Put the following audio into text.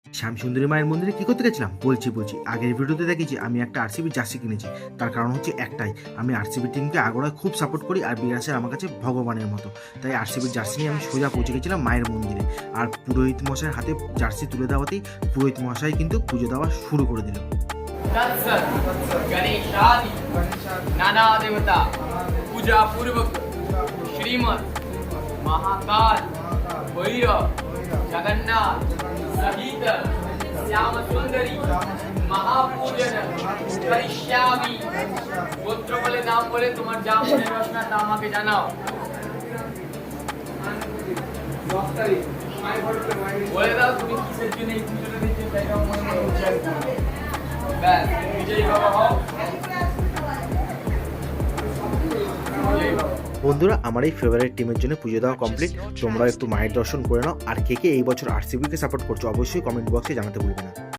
শ্যামসুন্দরী মায়ের মন্দিরে কি করতে গেছিলাম বলছি আগের ভিডিওতে দেখেছি আমি একটা আরসিবি জার্সি কিনেছি। তার কারণ হচ্ছে একটাই, আমি আরসিবি টিমকে আগাগোড়ায় খুব সাপোর্ট করি আর বিরাসের আমার কাছে ভগবানের মতো। তাই আরসিবির জার্সি নিয়ে আমি সোজা পৌঁছে গেছিলাম মায়ের মন্দিরে। আর পুরোহিত মশাইয়ের হাতে জার্সি তুলে দেওয়াতেই পুরোহিত মশাই কিন্তু পুজো দেওয়া শুরু করে দিল। गणेशादि नाना देवता पूजा पूर्वक श्रीमद महाकाल भैरव जगन्नाथ सहित श्याम सुंदरी महापूजन करिष्यामि। गोत्र बोले नाम बोले तुम्हार जा मने रचना ता আমাকে জানাও। বলে দাও তুমি কিসের জন্য এই পুজোটা দিতে চাইছো মনে হচ্ছে। ব্যাস বিজয়ী বাবা হও। বন্ধুরা, আমার এই ফেভারিট টিমের জন্য পুজো দেওয়া কমপ্লিট। তোমরাও একটু মায়ের দর্শন করে নাও। আর কে কে এই বছর আরসিবিকে সাপোর্ট করছো অবশ্যই কমেন্ট বক্সে জানাতে ভুলবে না।